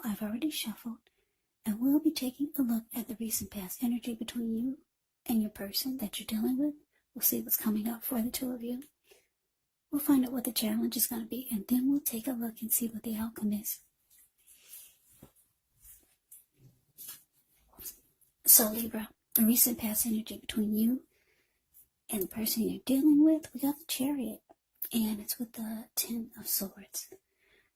I've already shuffled, and we'll be taking a look at the recent past energy between you and your person that you're dealing with. We'll see what's coming up for the two of you. We'll find out what the challenge is going to be, and then we'll take a look and see what the outcome is. So Libra, the recent past energy between you and the person you're dealing with, we got the Chariot, and it's with the Ten of Swords.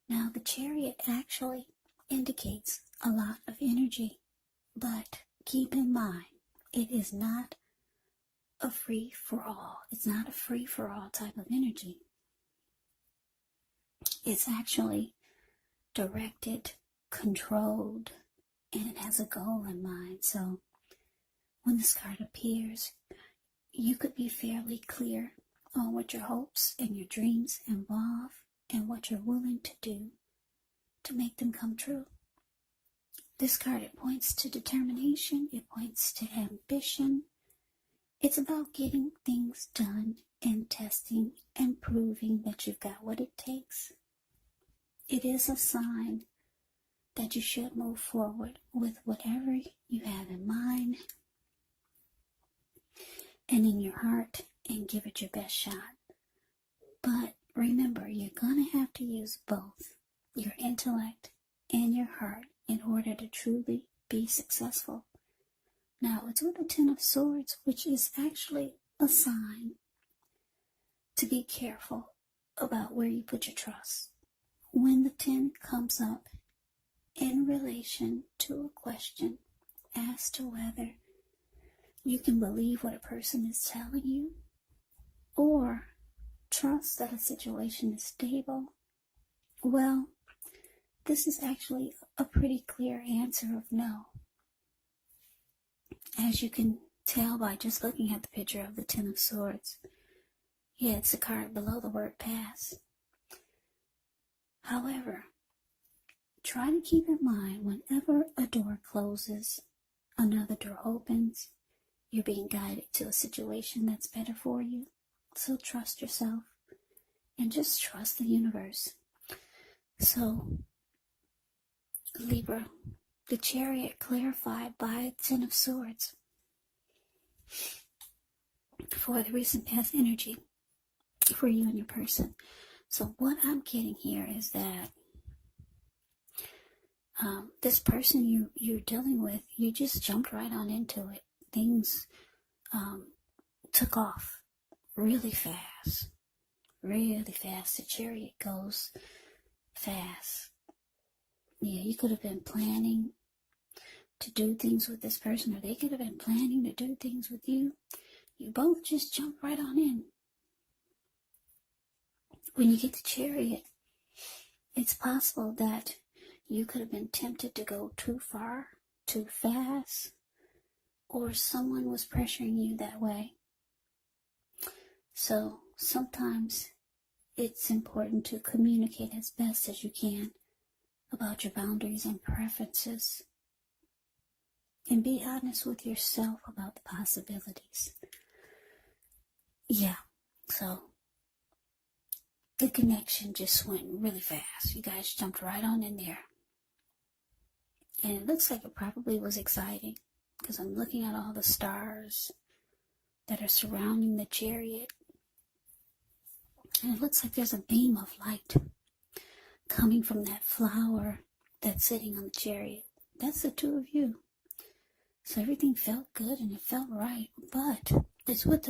Now, the Chariot actually indicates a lot of energy, but keep in mind, it is not a free-for-all. It's not a free-for-all type of energy. It's actually directed, controlled, and it has a goal in mind. So when this card appears, you could be fairly clear on what your hopes and your dreams involve and what you're willing to do to make them come true. This card, it points to determination, it points to ambition. It's about getting things done and testing and proving that you've got what it takes. It is a sign that you should move forward with whatever you have in mind and in your heart and give it your best shot. But remember, you're going to have to use both your intellect and your heart in order to truly be successful. Now, it's with the Ten of Swords, which is actually a sign to be careful about where you put your trust. When the 10 comes up in relation to a question as to whether you can believe what a person is telling you or trust that a situation is stable, well, this is actually a pretty clear answer of no. As you can tell by just looking at the picture of the Ten of Swords. Yeah, it's the card below the word pass. However, try to keep in mind whenever a door closes, another door opens. You're being guided to a situation that's better for you. So trust yourself and just trust the universe. So, Libra, the Chariot clarified by Ten of Swords for the recent past energy for you and your person. So what I'm getting here is that this person you're dealing with, you just jumped right on into it. Things took off really fast. Really fast. The Chariot goes fast. Yeah, you could have been planning to do things with this person, or they could have been planning to do things with you. You both just jumped right on in. When you get the Chariot, it's possible that you could have been tempted to go too far, too fast, or someone was pressuring you that way. So sometimes it's important to communicate as best as you can about your boundaries and preferences. And be honest with yourself about the possibilities. Yeah, so the connection just went really fast. You guys jumped right on in there. And it looks like it probably was exciting because I'm looking at all the stars that are surrounding the Chariot. And it looks like there's a beam of light coming from that flower that's sitting on the Chariot. That's the two of you. So everything felt good and it felt right. But it's with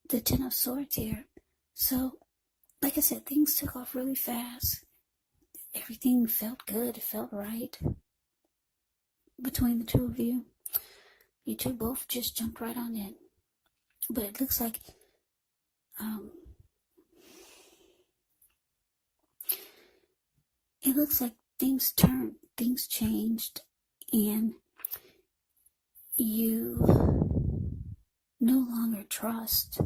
the Ten of Swords here. So, like I said, things took off really fast. Everything felt good. It felt right between the two of you. You two both just jumped right on in. But it looks like things turned, things changed, and you no longer trust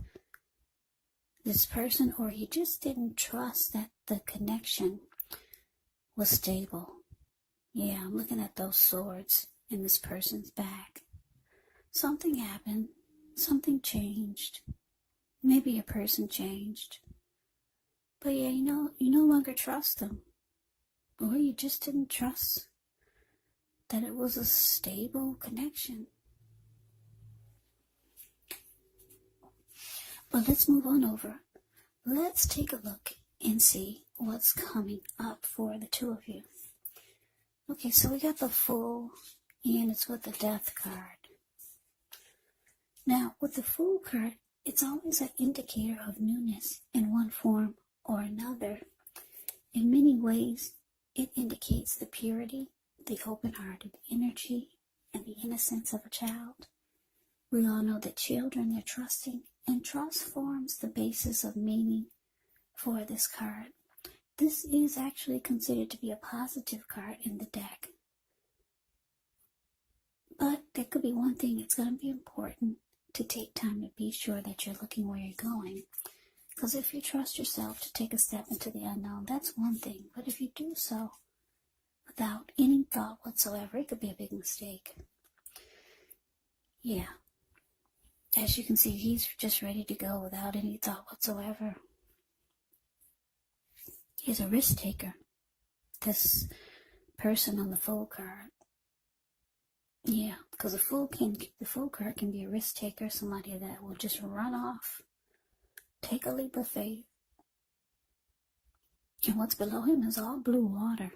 this person, or you just didn't trust that the connection was stable. Yeah, I'm looking at those swords in this person's back. Something happened. Something changed. Maybe a person changed. But yeah, you no longer trust them. Or you just didn't trust that it was a stable connection. But let's move on over. Let's take a look and see what's coming up for the two of you. Okay, so we got the Fool, and it's with the Death card. Now, with the Fool card, it's always an indicator of newness in one form or another. In many ways, it indicates the purity, the open-hearted energy, and the innocence of a child. We all know that children, they're trusting, and trust forms the basis of meaning for this card. This is actually considered to be a positive card in the deck. But there could be one thing, it's going to be important to take time to be sure that you're looking where you're going. Because if you trust yourself to take a step into the unknown, that's one thing. But if you do so without any thought whatsoever, it could be a big mistake. Yeah. As you can see, he's just ready to go without any thought whatsoever. He's a risk taker. This person on the Fool card. Yeah, because the Fool card can be a risk taker, somebody that will just run off, take a leap of faith. And what's below him is all blue water.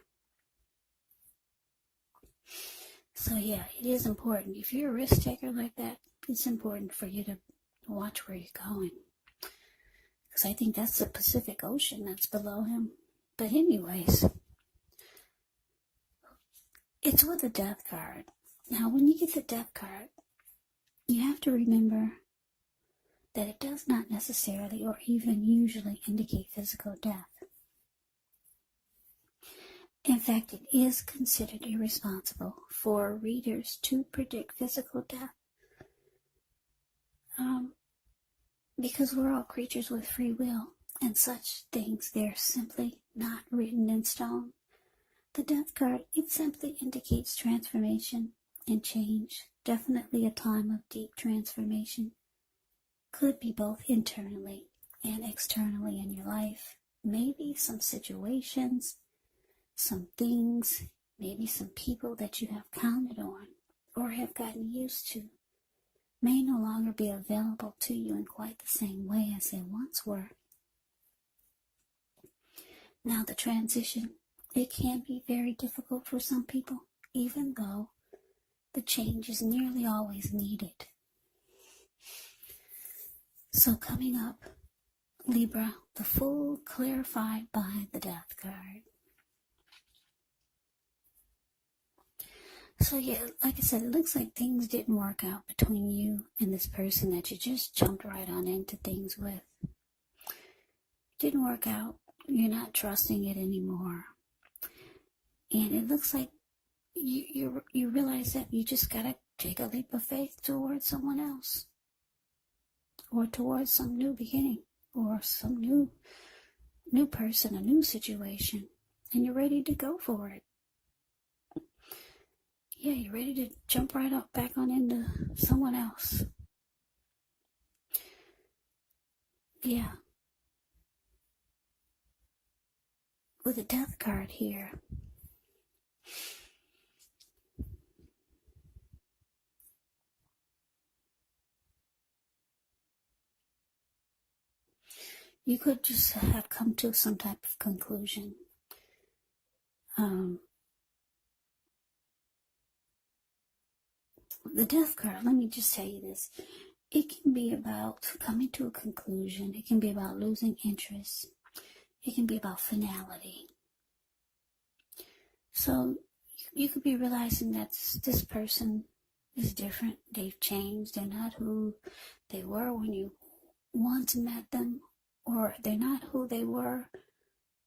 So yeah, it is important. If you're a risk taker like that, it's important for you to watch where you're going. Because I think that's the Pacific Ocean that's below him. But anyways, it's with the Death card. Now, when you get the Death card, you have to remember that it does not necessarily or even usually indicate physical death. In fact, it is considered irresponsible for readers to predict physical death. Because we're all creatures with free will, and such things, they're simply not written in stone. The Death card, it simply indicates transformation and change. Definitely a time of deep transformation. Could be both internally and externally in your life. Maybe some situations, some things, maybe some people that you have counted on or have gotten used to may no longer be available to you in quite the same way as they once were. Now, the transition, it can be very difficult for some people, even though the change is nearly always needed. So coming up, Libra, the Fool clarified by the Death card. So yeah, like I said, it looks like things didn't work out between you and this person that you just jumped right on into things with. Didn't work out. You're not trusting it anymore. And it looks like you realize that you just gotta take a leap of faith towards someone else. Or towards some new beginning. Or some new person, a new situation. And you're ready to go for it. Yeah, you're ready to jump right up back on into someone else. Yeah. With the Death card here. You could just have come to some type of conclusion. The Death card, let me just tell you this. It can be about coming to a conclusion. It can be about losing interest. It can be about finality. So you could be realizing that this person is different. They've changed. They're not who they were when you once met them. Or they're not who they were.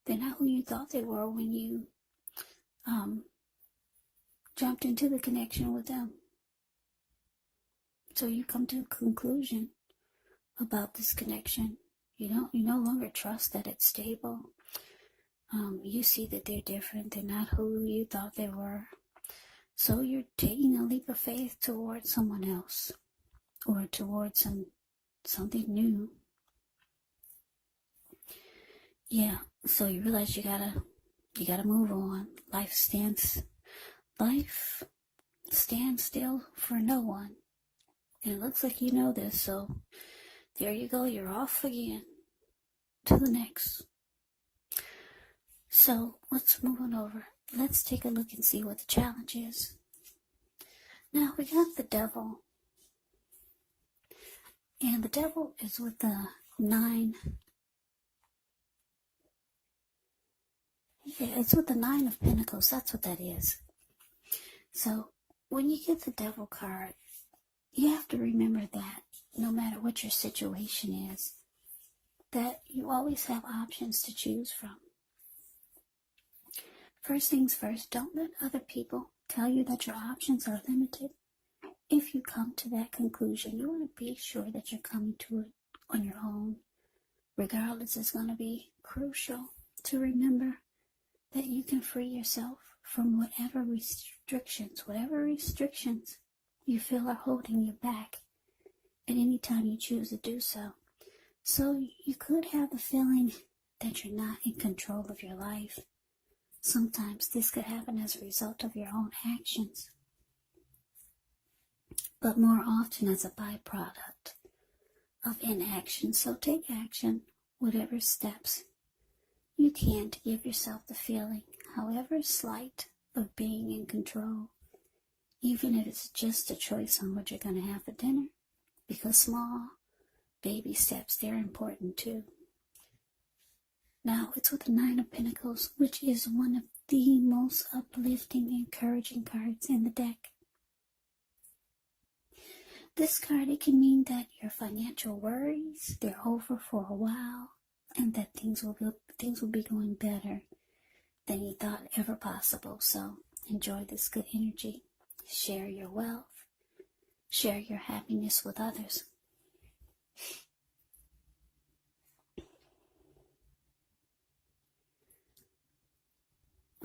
They're not who you thought they were when you jumped into the connection with them. So you come to a conclusion about this connection. You no longer trust that it's stable. You see that they're different. They're not who you thought they were. So you're taking a leap of faith towards someone else or towards something new. Yeah, so you realize you gotta move on. Life stand still for no one. And it looks like you know this, so there you go, you're off again to the next. So let's move on over. Let's take a look and see what the challenge is. Now we got the devil. And the devil is with the 9. Yeah, it's with the 9 of Pentacles. That's what that is. So when you get the devil card, you have to remember that no matter what your situation is, that you always have options to choose from. First things first, don't let other people tell you that your options are limited. If you come to that conclusion, you want to be sure that you're coming to it on your own. Regardless, it's going to be crucial to remember that you can free yourself from whatever restrictions you feel are holding you back at any time you choose to do so. So you could have the feeling that you're not in control of your life. Sometimes this could happen as a result of your own actions, but more often as a byproduct of inaction. So take action, whatever steps you can to give yourself the feeling, however slight, of being in control, even if it's just a choice on what you're going to have for dinner, because small baby steps, they're important too. Now, it's with the 9 of Pentacles, which is one of the most uplifting, encouraging cards in the deck. This card, it can mean that your financial worries, they're over for a while, and that things will be going better than you thought ever possible. So enjoy this good energy. Share your wealth. Share your happiness with others.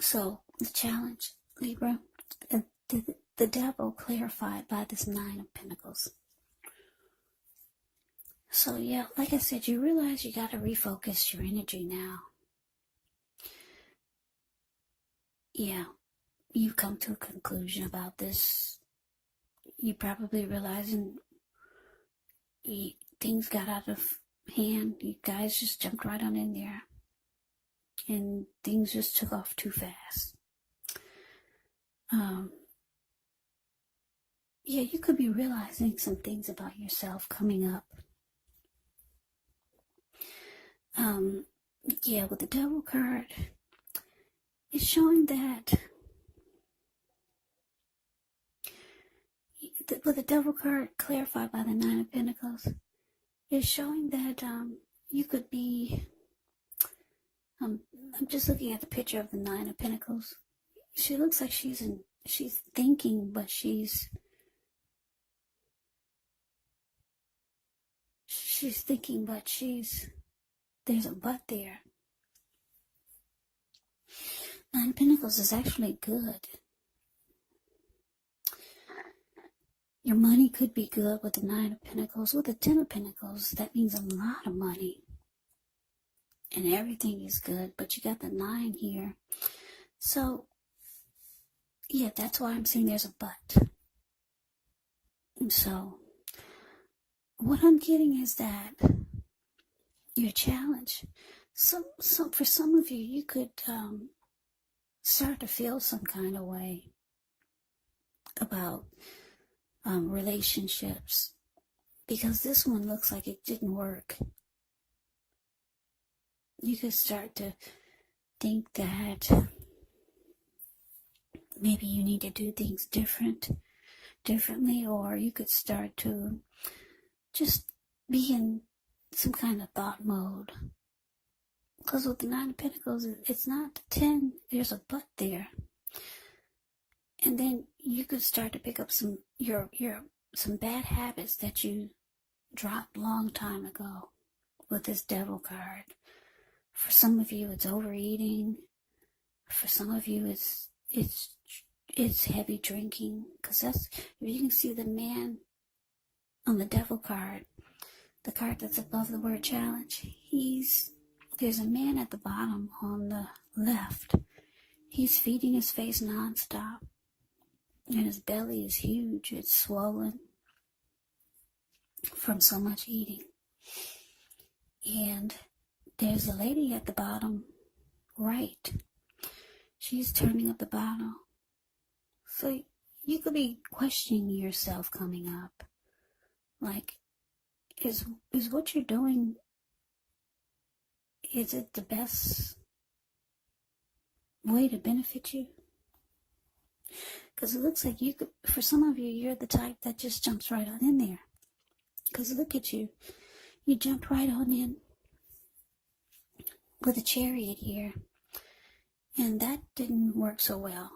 So the challenge, Libra, the devil clarified by this 9 of Pentacles. So yeah, like I said, you realize you got to refocus your energy now. Yeah, you've come to a conclusion about this. You probably realizing things got out of hand. You guys just jumped right on in there. And things just took off too fast. Yeah, you could be realizing some things about yourself coming up. Yeah, with the devil card, it's showing that with the devil card clarified by the 9 of Pentacles, it's showing that you could be, I'm just looking at the picture of the 9 of Pentacles. She looks like she's thinking, but she's thinking, but there's a but there. 9 of Pentacles is actually good. Your money could be good with the 9 of Pentacles. With the 10 of Pentacles, that means a lot of money. And everything is good, but you got the 9 here. So, yeah, that's why I'm saying there's a but. And so, what I'm getting is that your challenge. So for some of you, you could start to feel some kind of way about relationships, because this one looks like it didn't work. You could start to think that maybe you need to do things differently, or you could start to just be in some kind of thought mode. Because with the 9 of Pentacles, it's not the 10, there's a but there. And then you could start to pick up some bad habits that you dropped long time ago with this devil card. For some of you, it's overeating. For some of you, it's heavy drinking. Because if you can see the man on the devil card, the card that's above the word challenge, there's a man at the bottom on the left. He's feeding his face nonstop. And his belly is huge. It's swollen from so much eating. And there's a lady at the bottom right. She's turning up the bottle. So you could be questioning yourself coming up. Like, is what you're doing, is it the best way to benefit you? Because it looks like you could, for some of you, you're the type that just jumps right on in there. Because look at you. You jumped right on in with a chariot here. And that didn't work so well.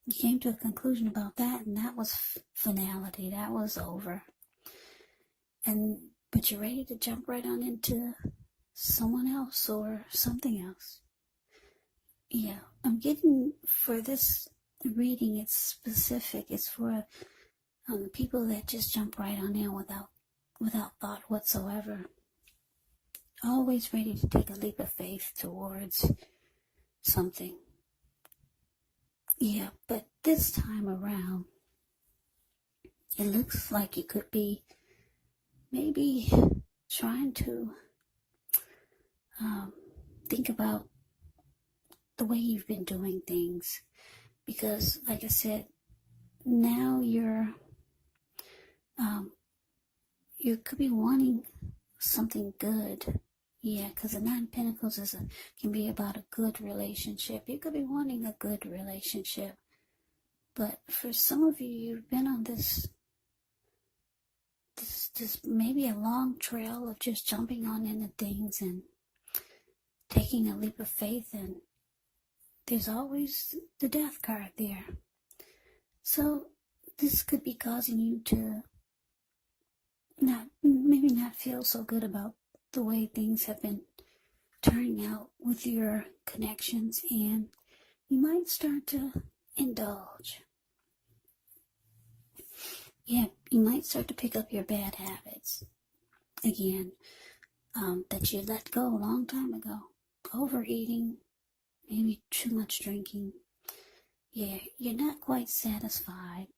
You came to a conclusion about that, and that was finality. That was over. But you're ready to jump right on into someone else or something else. Yeah, I'm getting, for this reading, it's specific. It's for people that just jump right on in without thought whatsoever. Always ready to take a leap of faith towards something. Yeah, but this time around, it looks like you could be maybe trying to think about the way you've been doing things. Because, like I said, now you could be wanting something good. Yeah, because the Nine of Pentacles can be about a good relationship. You could be wanting a good relationship. But for some of you, you've been on this maybe a long trail of just jumping on into things and taking a leap of faith, and there's always the death card there. So this could be causing you to maybe not feel so good about the way things have been turning out with your connections, and you might start to indulge. Yeah, you might start to pick up your bad habits again that you let go a long time ago. Overeating, maybe too much drinking. Yeah, you're not quite satisfied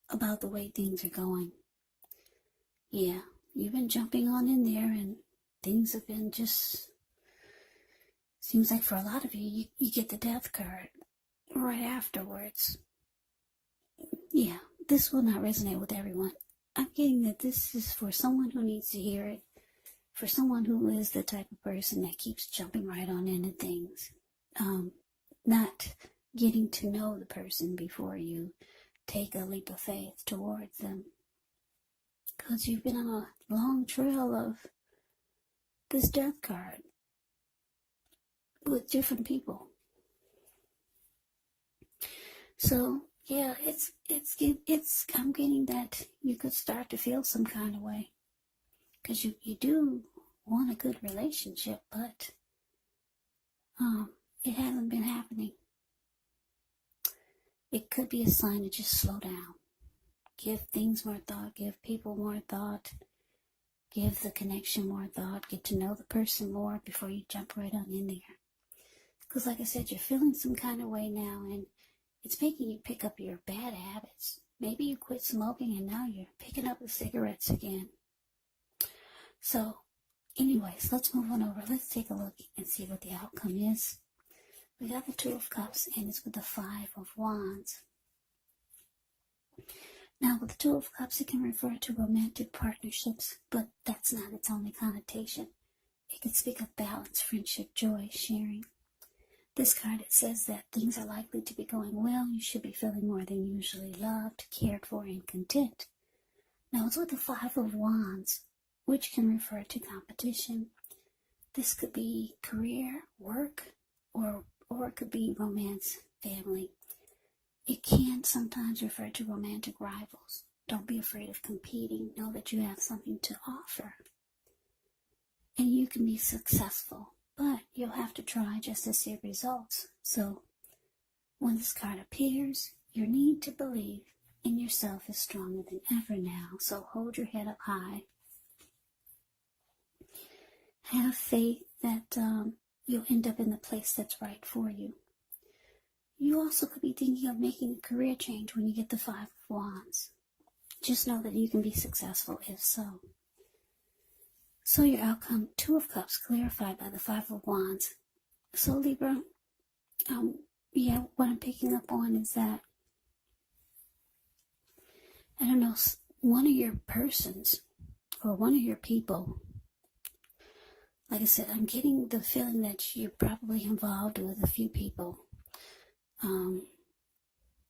about the way things are going. Yeah, you've been jumping on in there, and things have been just, seems like for a lot of you, you get the death card right afterwards. Yeah, this will not resonate with everyone. I'm getting that this is for someone who needs to hear it, for someone who is the type of person that keeps jumping right on into things, not getting to know the person before you take a leap of faith towards them. Because you've been on a long trail of this death card with different people. So yeah, I'm getting that you could start to feel some kind of way, because you do want a good relationship, but it hasn't been happening. It could be a sign to just slow down. Give things more thought, give people more thought, give the connection more thought, get to know the person more before you jump right on in there. Because like I said, you're feeling some kind of way now, and it's making you pick up your bad habits. Maybe you quit smoking and now you're picking up the cigarettes again. So anyways, let's move on over. Let's take a look and see what the outcome is. We got the Two of Cups, and it's with the Five of Wands. Now, with the Two of Cups, it can refer to romantic partnerships, but that's not its only connotation. It can speak of balance, friendship, joy, sharing. This card, it says that things are likely to be going well. You should be feeling more than usually loved, cared for, and content. Now, it's with the Five of Wands, which can refer to competition. This could be career, work, or it could be romance, family. It can sometimes refer to romantic rivals. Don't be afraid of competing. Know that you have something to offer. And you can be successful, but you'll have to try just to see results. So when this card appears, your need to believe in yourself is stronger than ever now. So hold your head up high. Have faith that you'll end up in the place that's right for you. You also could be thinking of making a career change when you get the Five of Wands. Just know that you can be successful if so. So your outcome, Two of Cups, clarified by the Five of Wands. So Libra, what I'm picking up on is that, I don't know, one of your persons or one of your people, like I said, I'm getting the feeling that you're probably involved with a few people.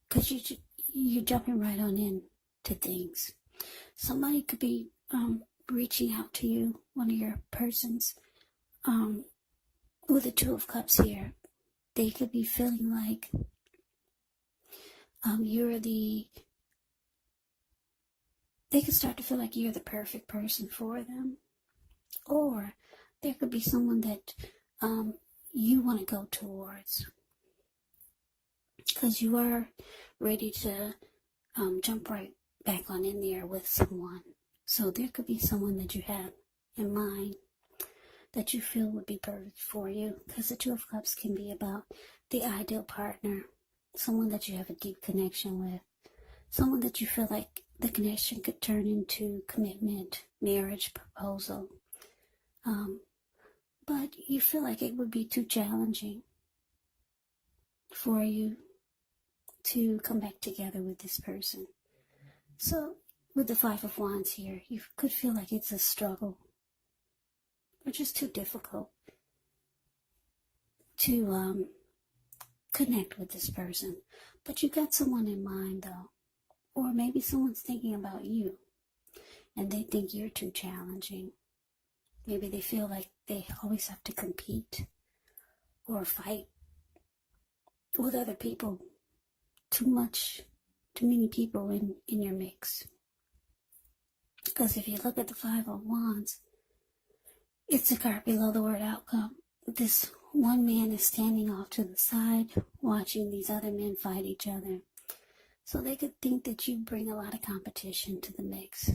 Because you're jumping right on into things. Somebody could be reaching out to you, one of your persons, with the Two of Cups here. They could be feeling like they could start to feel like you're the perfect person for them. Or there could be someone that you want to go towards, because you are ready to jump right back on in there with someone. So there could be someone that you have in mind that you feel would be perfect for you, because the Two of Cups can be about the ideal partner, someone that you have a deep connection with, someone that you feel like the connection could turn into commitment, marriage, proposal. But you feel like it would be too challenging for you to come back together with this person. So with the Five of Wands here, you could feel like it's a struggle, or just too difficult to connect with this person. But you got someone in mind though, or maybe someone's thinking about you and they think you're too challenging. Maybe they feel like they always have to compete or fight with other people. Too many people in your mix. Because if you look at the Five of Wands, it's a card below the word outcome. This one man is standing off to the side, watching these other men fight each other. So they could think that you bring a lot of competition to the mix.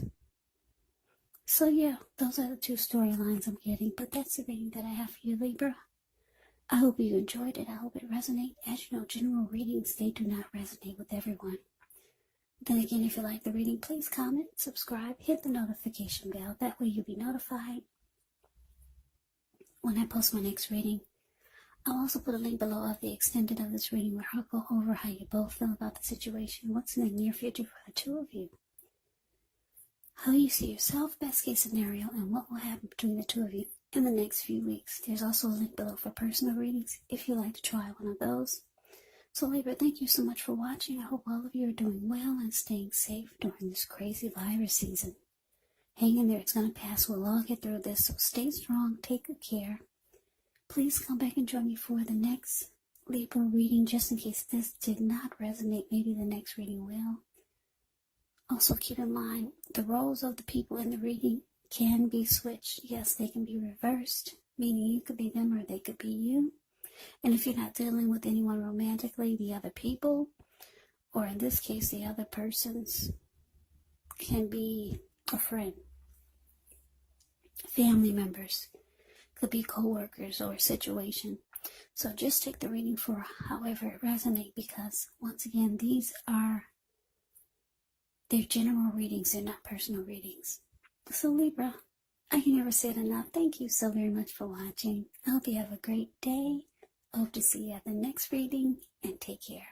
So yeah, those are the two storylines I'm getting, but that's the reading that I have for you, Libra. I hope you enjoyed it. I hope it resonated. As you know, general readings, they do not resonate with everyone. Then again, if you like the reading, please comment, subscribe, hit the notification bell. That way you'll be notified when I post my next reading. I'll also put a link below of the extended of this reading where I'll go over how you both feel about the situation, what's in the near future for the two of you, how you see yourself, best case scenario, and what will happen between the two of you in the next few weeks. There's also a link below for personal readings if you'd like to try one of those. So Libra, thank you so much for watching. I hope all of you are doing well and staying safe during this crazy virus season. Hang in there, it's going to pass. We'll all get through this, so stay strong, take good care. Please come back and join me for the next Libra reading, just in case this did not resonate. Maybe the next reading will. Also keep in mind, the roles of the people in the reading can be switched. Yes, they can be reversed, meaning you could be them or they could be you. And if you're not dealing with anyone romantically, the other people, or in this case, the other persons, can be a friend, family members, could be co-workers or a situation. So just take the reading for however it resonates, because once again, they're general readings, they're not personal readings. So Libra, I can never say it enough. Thank you so very much for watching. I hope you have a great day. I hope to see you at the next reading, and take care.